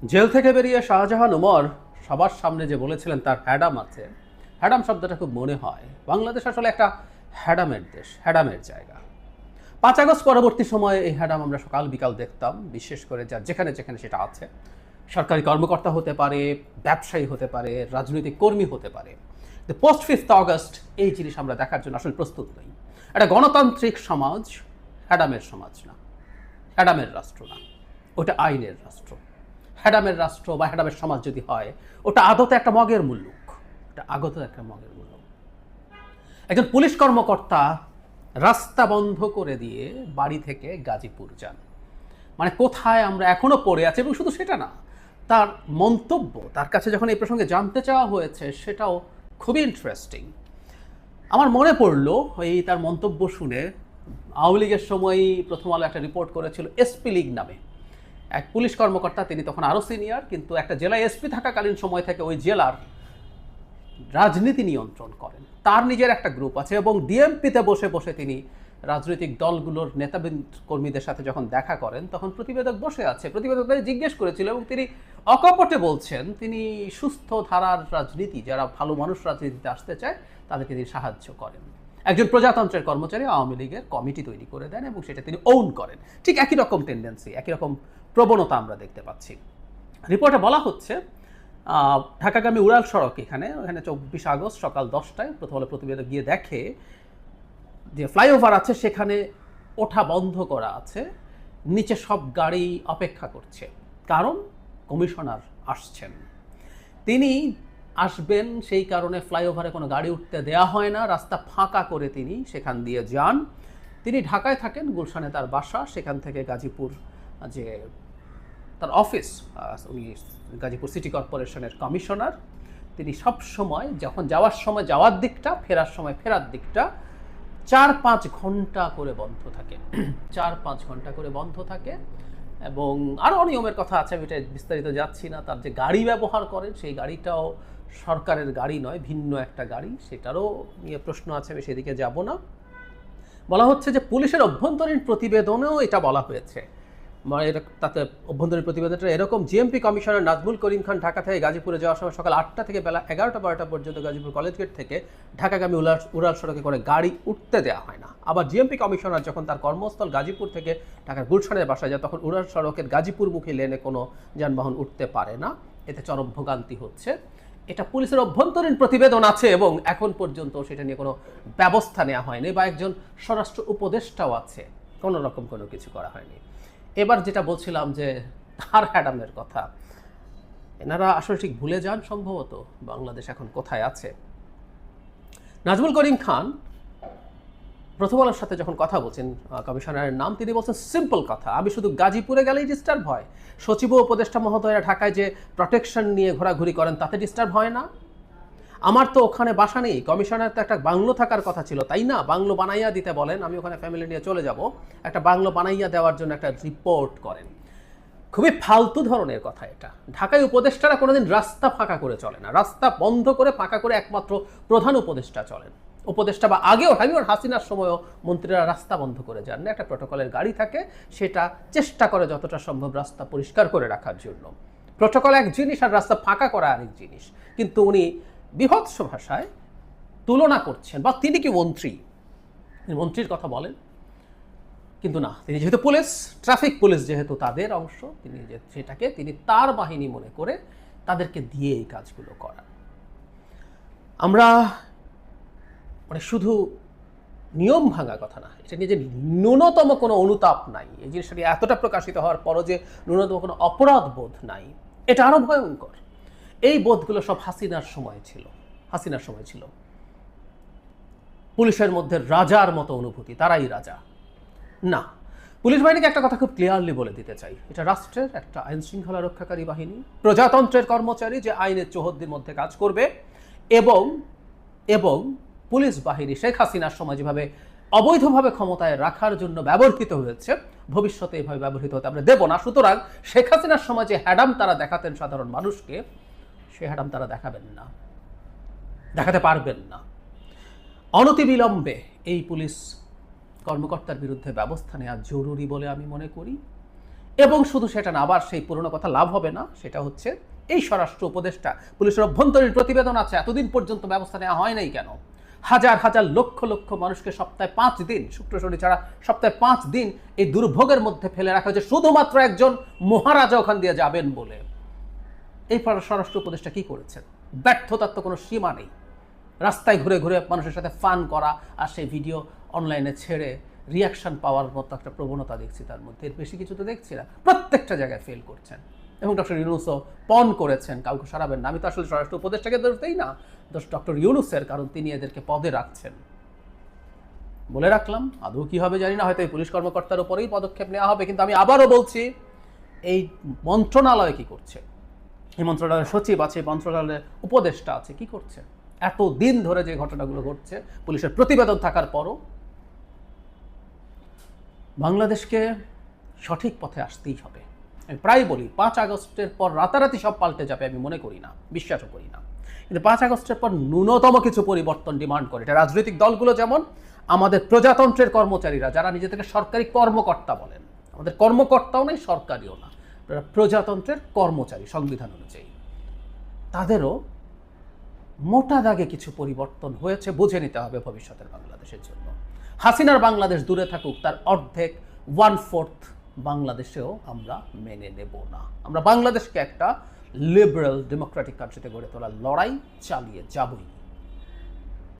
Jail থেকে বেরিয়ে শাহজাহান ওমর সবার সামনে যে বলেছিলেন তার হ্যাডাম আছে, হ্যাডাম শব্দটা খুব মনে হয়। বাংলাদেশ আসলে একটা হ্যাডামের দেশ, হ্যাডামের জায়গা। 5 আগস্ট পরবর্তী সময়ে এই হ্যাডাম আমরা সকাল বিকাল দেখতাম, বিশেষ করে যার যেখানে যেখানে সেটা আছে। সরকারি কর্মকর্তা হতে পারে, ব্যবসায়ী হতে পারে, রাজনৈতিক কর্মী হতে পারে। পোস্ট 5 আগস্ট এই জিনিস আমরা দেখার জন্য আসলে প্রস্তুত নই। একটা গণতান্ত্রিক সমাজ হ্যাডামের সমাজ না, হ্যাডামের রাষ্ট্র না, ওটা আইনের রাষ্ট্র। হ্যাডামের রাষ্ট্র বা হ্যাডামের সমাজ যদি হয়, ওটা আদতে একটা মগের মুল্লুক, ওটা আগত একটা মগের মুল্লুক। একজন পুলিশ কর্মকর্তা রাস্তা বন্ধ করে দিয়ে বাড়ি থেকে গাজীপুর যান, মানে কোথায় আমরা এখনো পড়ে আছি। এবং শুধু সেটা না, তার মন্তব্য, তার কাছে যখন এই প্রসঙ্গে জানতে চাওয়া হয়েছে, সেটাও খুবই ইন্টারেস্টিং। আমার মনে পড়লো এই তার মন্তব্য শুনে, আওয়ামী লীগের সময়ই প্রথম আলো একটা রিপোর্ট করেছিল এসপি লীগ নামে এক পুলিশ কর্মকর্তা, তিনি তখন আরও সিনিয়র, কিন্তু একটা জেলায় এসপি থাকাকালীন সময় থেকে ওই জেলার রাজনীতি নিয়ন্ত্রণ করেন। তার নিজের একটা গ্রুপ আছে এবং ডিএমপিতে বসে বসে তিনি রাজনৈতিক দলগুলোর নেতাবৃন্দ কর্মীদের সাথে যখন দেখা করেন, তখন প্রতিবেদক বসে আছে। প্রতিবেদক তাকে জিজ্ঞেস করেছিল এবং তিনি অকপটে বলছেন তিনি সুস্থ ধারার রাজনীতি, যারা ভালো মানুষ রাজনীতিতে আসতে চায় তাদেরকে তিনি সাহায্য করেন। একজন প্রজাতন্ত্রের কর্মচারী আওয়ামী লীগের কমিটি তৈরি করে দেন এবং সেটা তিনি ওন করেন। ঠিক একই রকম টেন্ডেন্সি, একই রকম প্রবণতা আমরা দেখতে পাচ্ছি। রিপোর্টে বলা হচ্ছে ঢাকাগামী উড়াল সড়ক এখানে 24 আগস্ট সকাল 10টায় প্রথম আলো প্রতিবেদক গিয়ে দেখে যে ফ্লাইওভার আছে, সেখানে ওঠা বন্ধ করা আছে, নিচে সব গাড়ি অপেক্ষা করছে, কারণ কমিশনার আসছেন। তিনি আসবেন, সেই কারণে ফ্লাইওভারে কোনো গাড়ি উঠতে দেয়া হয় না, রাস্তা ফাঁকা করে তিনি সেখান দিয়ে যান। তিনি ঢাকায় থাকেন, গুলশানে তার বাসা, সেখান থেকে গাজীপুর যে তার অফিস, উনি গাজীপুর সিটি কর্পোরেশনের কমিশনার। তিনি সব সময় যখন যাওয়ার সময় যাওয়ার দিকটা, ফেরার সময় ফেরার দিকটা 4-5 ঘন্টা করে বন্ধ থাকে। 4-5 ঘন্টা করে বন্ধ থাকে। এবং আরও অনিয়মের কথা আছে, আমি এটা বিস্তারিত যাচ্ছি না। তার যে গাড়ি ব্যবহার করেন, সেই গাড়িটাও সরকারের গাড়ি নয়, ভিন্ন একটা গাড়ি, সেটারও নিয়ে প্রশ্ন আছে, আমি সেদিকে যাব না। বলা হচ্ছে যে পুলিশের অভ্যন্তরীণ প্রতিবেদনেও এটা বলা হয়েছে, মানে তাতে অভ্যন্তরীণ প্রতিবেদনটা এরকম: জিএমপি কমিশনার নাজমুল করিম খান ঢাকা থেকে গাজীপুরে যাওয়ার সময় সকাল 8টা থেকে বেলা 11টা-12টা পর্যন্ত গাজীপুর কলেজ গেট থেকে ঢাকাগামী উড়াল সড়কে করে গাড়ি উঠতে দেওয়া হয় না। আবার জিএমপি কমিশনার যখন তার কর্মস্থল গাজীপুর থেকে ঢাকার গুলশানের বাসায় যায়, তখন উড়াল সড়কের গাজীপুরমুখী লেনে কোনো যানবাহন উঠতে পারে না। এতে চরম ভোগান্তি হচ্ছে। এটা পুলিশের অভ্যন্তরীণ প্রতিবেদন আছে এবং এখন পর্যন্ত সেটা নিয়ে কোনো ব্যবস্থা নেওয়া হয়নি, বা একজন স্বরাষ্ট্র উপদেষ্টাও আছে, কোনো রকম কোনো কিছু করা হয়নি। এবার যেটা বলছিলাম যে তার হ্যাডামের কথা, এনারা আসলে ঠিক ভুলে যান সম্ভবত বাংলাদেশ এখন কোথায় আছে। নাজমুল করিম খান প্রথম আলোর সাথে যখন কথা বলছেন, কমিশনারের নাম, তিনি বলছেন সিম্পল কথা: আমি শুধু গাজীপুরে গেলেই ডিস্টার্ব হয়, সচিব ও উপদেষ্টা মহোদয়রা ঢাকায় যে প্রোটেকশন নিয়ে ঘোরাঘুরি করেন তাতে ডিস্টার্ব হয় না? আমার তো ওখানে বাসা নেই, কমিশনার তো একটা বাংলো থাকার কথা ছিল, তাই না? বাংলো বানাইয়া দিতে বলেন, আমি ওখানে ফ্যামিলি নিয়ে চলে যাব। একটা বাংলো বানাইয়া দেওয়ার জন্য একটা রিপোর্ট করেন। খুবই ফালতু ধরনের কথা এটা। ঢাকায় উপদেষ্টারা কোনোদিন রাস্তা ফাঁকা করে চলে না, রাস্তা বন্ধ করে ফাঁকা করে একমাত্র প্রধান উপদেষ্টা চলেন। উপদেষ্টা বা আগেও হাসিনার সময়ও মন্ত্রীরা রাস্তা বন্ধ করে যান না, একটা প্রোটোকলের গাড়ি থাকে, সেটা চেষ্টা করে যতটা সম্ভব রাস্তা পরিষ্কার করে রাখার জন্য। প্রোটোকল এক জিনিস আর রাস্তা ফাঁকা করা আরেক জিনিস। কিন্তু উনি বিভৎস ভাষায় তুলনা করছেন, বা তিনি কি মন্ত্রী, মন্ত্রীর কথা বলেন, কিন্তু না, তিনি যেহেতু পুলিশ, ট্রাফিক পুলিশ যেহেতু তাদের অংশ, তিনি সেটাকে তিনি তার বাহিনী মনে করে তাদেরকে দিয়ে এই কাজগুলো করান। আমরা মানে শুধু নিয়ম ভাঙা কথা না, এটা নিয়ে যে ন্যূনতম কোনো অনুতাপ নাই, এই জিনিসটা এতটা প্রকাশিত হওয়ার পরও যে ন্যূনতম কোনো অপরাধ বোধ নাই, এটা আরো ভয়ঙ্কর। এই বোধগুলো সব হাসিনার সময় ছিল। পুলিশের মধ্যে রাজার মতো অনুভূতি, তারাই রাজা না। পুলিশ বাহিনীকে একটা কথা খুব ক্লিয়ারলি বলে দিতে চাই, এটা রাষ্ট্রের একটা আইন শৃঙ্খলা রক্ষাকারী বাহিনী, প্রজাতন্ত্রের কর্মচারী যে আইনের চৌহদ্দির মধ্যে কাজ করবে। এবং পুলিশ বাহিনী শেখ হাসিনার সময় যেভাবে অবৈধভাবে ক্ষমতায় রাখার জন্য ব্যবহৃত হয়েছে, ভবিষ্যতে এভাবে ব্যবহৃত হতে আমরা দেব না। সুতরাং শেখ হাসিনার সময় যে হ্যাডাম তারা দেখাতেন সাধারণ মানুষকে, সে হ্যাডাম তারা দেখাতে পারবেন না। অনতিবিলম্বে এই পুলিশ কর্মকর্তার বিরুদ্ধে ব্যবস্থা নেওয়া জরুরি বলে আমি মনে করি। এবং শুধু সেটা না, আবার সেই পুরনো কথা লাভ হবে না, সেটা হচ্ছে এই স্বরাষ্ট্র উপদেষ্টা, পুলিশের অভ্যন্তরীণ প্রতিবেদন আছে, এতদিন পর্যন্ত ব্যবস্থা নেওয়া হয় নাই কেন? হাজার হাজার লক্ষ লক্ষ মানুষকে সপ্তাহে 5 দিন, শুক্র শনি ছাড়া সপ্তাহে 5 দিন এই দুর্ভোগের মধ্যে ফেলে রাখা হয়েছে শুধুমাত্র একজন মহারাজা ওখান দিয়ে যাবেন বলে। এই স্বরাষ্ট্র উপদেষ্টা কি করেছেন? ব্যর্থতার তো কোনো সীমা নেই। রাস্তায় ঘুরে ঘুরে মানুষের সাথে ফান করা আর সেই ভিডিও অনলাইনে ছেড়ে রিয়াকশন পাওয়ার মতো একটা প্রবণতা দেখছি তার মধ্যে, এর বেশি কিছু তো দেখছি না। প্রত্যেকটা জায়গায় ফেল করছেন এবং ডক্টর ইউনূসও পণ করেছেন, কাউকে সরাবেন না। আমি তো আসলে স্বরাষ্ট্র উপদেষ্টাকে ধরতেই না, দোষ ডক্টর ইউনূসের, কারণ তিনি এদেরকে পদে রাখছেন। বলে রাখলাম, আদৌ কী হবে জানি না, হয়তো এই পুলিশ কর্মকর্তার উপরেই পদক্ষেপ নেওয়া হবে। কিন্তু আমি আবারও বলছি, এই মন্ত্রণালয় কি করছে, এই মন্ত্রণালয়ের সচিব আছে, মন্ত্রণালয়ের উপদেষ্টা আছে, কি করছে? এত দিন ধরে যে ঘটনাগুলো ঘটছে, পুলিশের প্রতিবেদন থাকার পরও বাংলাদেশকে সঠিক পথে আসতেই হবে। আমি প্রায় বলি 5 আগস্টের পর রাতারাতি সব পাল্টে যাবে, আমি মনে করি না, বিশ্বাসও করি না। কিন্তু 5 আগস্টের পর ন্যূনতম কিছু পরিবর্তন ডিমান্ড করে। এটা রাজনৈতিক দলগুলো যেমন, আমাদের প্রজাতন্ত্রের কর্মচারীরা যারা নিজেদেরকে সরকারি কর্মকর্তা বলেন, আমাদের কর্মকর্তাও নাই, সরকারিও না, প্রজাতন্ত্রের কর্মচারী সংবিধান অনুযায়ী, তাদেরও মোটা দাগে কিছু পরিবর্তন হয়েছে, বুঝে নিতে হবে ভবিষ্যতের বাংলাদেশের জন্য। হাসিনার বাংলাদেশ দূরে থাকুক, তার অর্ধেক 1/4 বাংলাদেশেও আমরা মেনে নেব না। আমরা বাংলাদেশকে একটা লিবারেল ডেমোক্রেটিক কান্ট্রিতে গড়ে তোলার লড়াই চালিয়ে যাবই।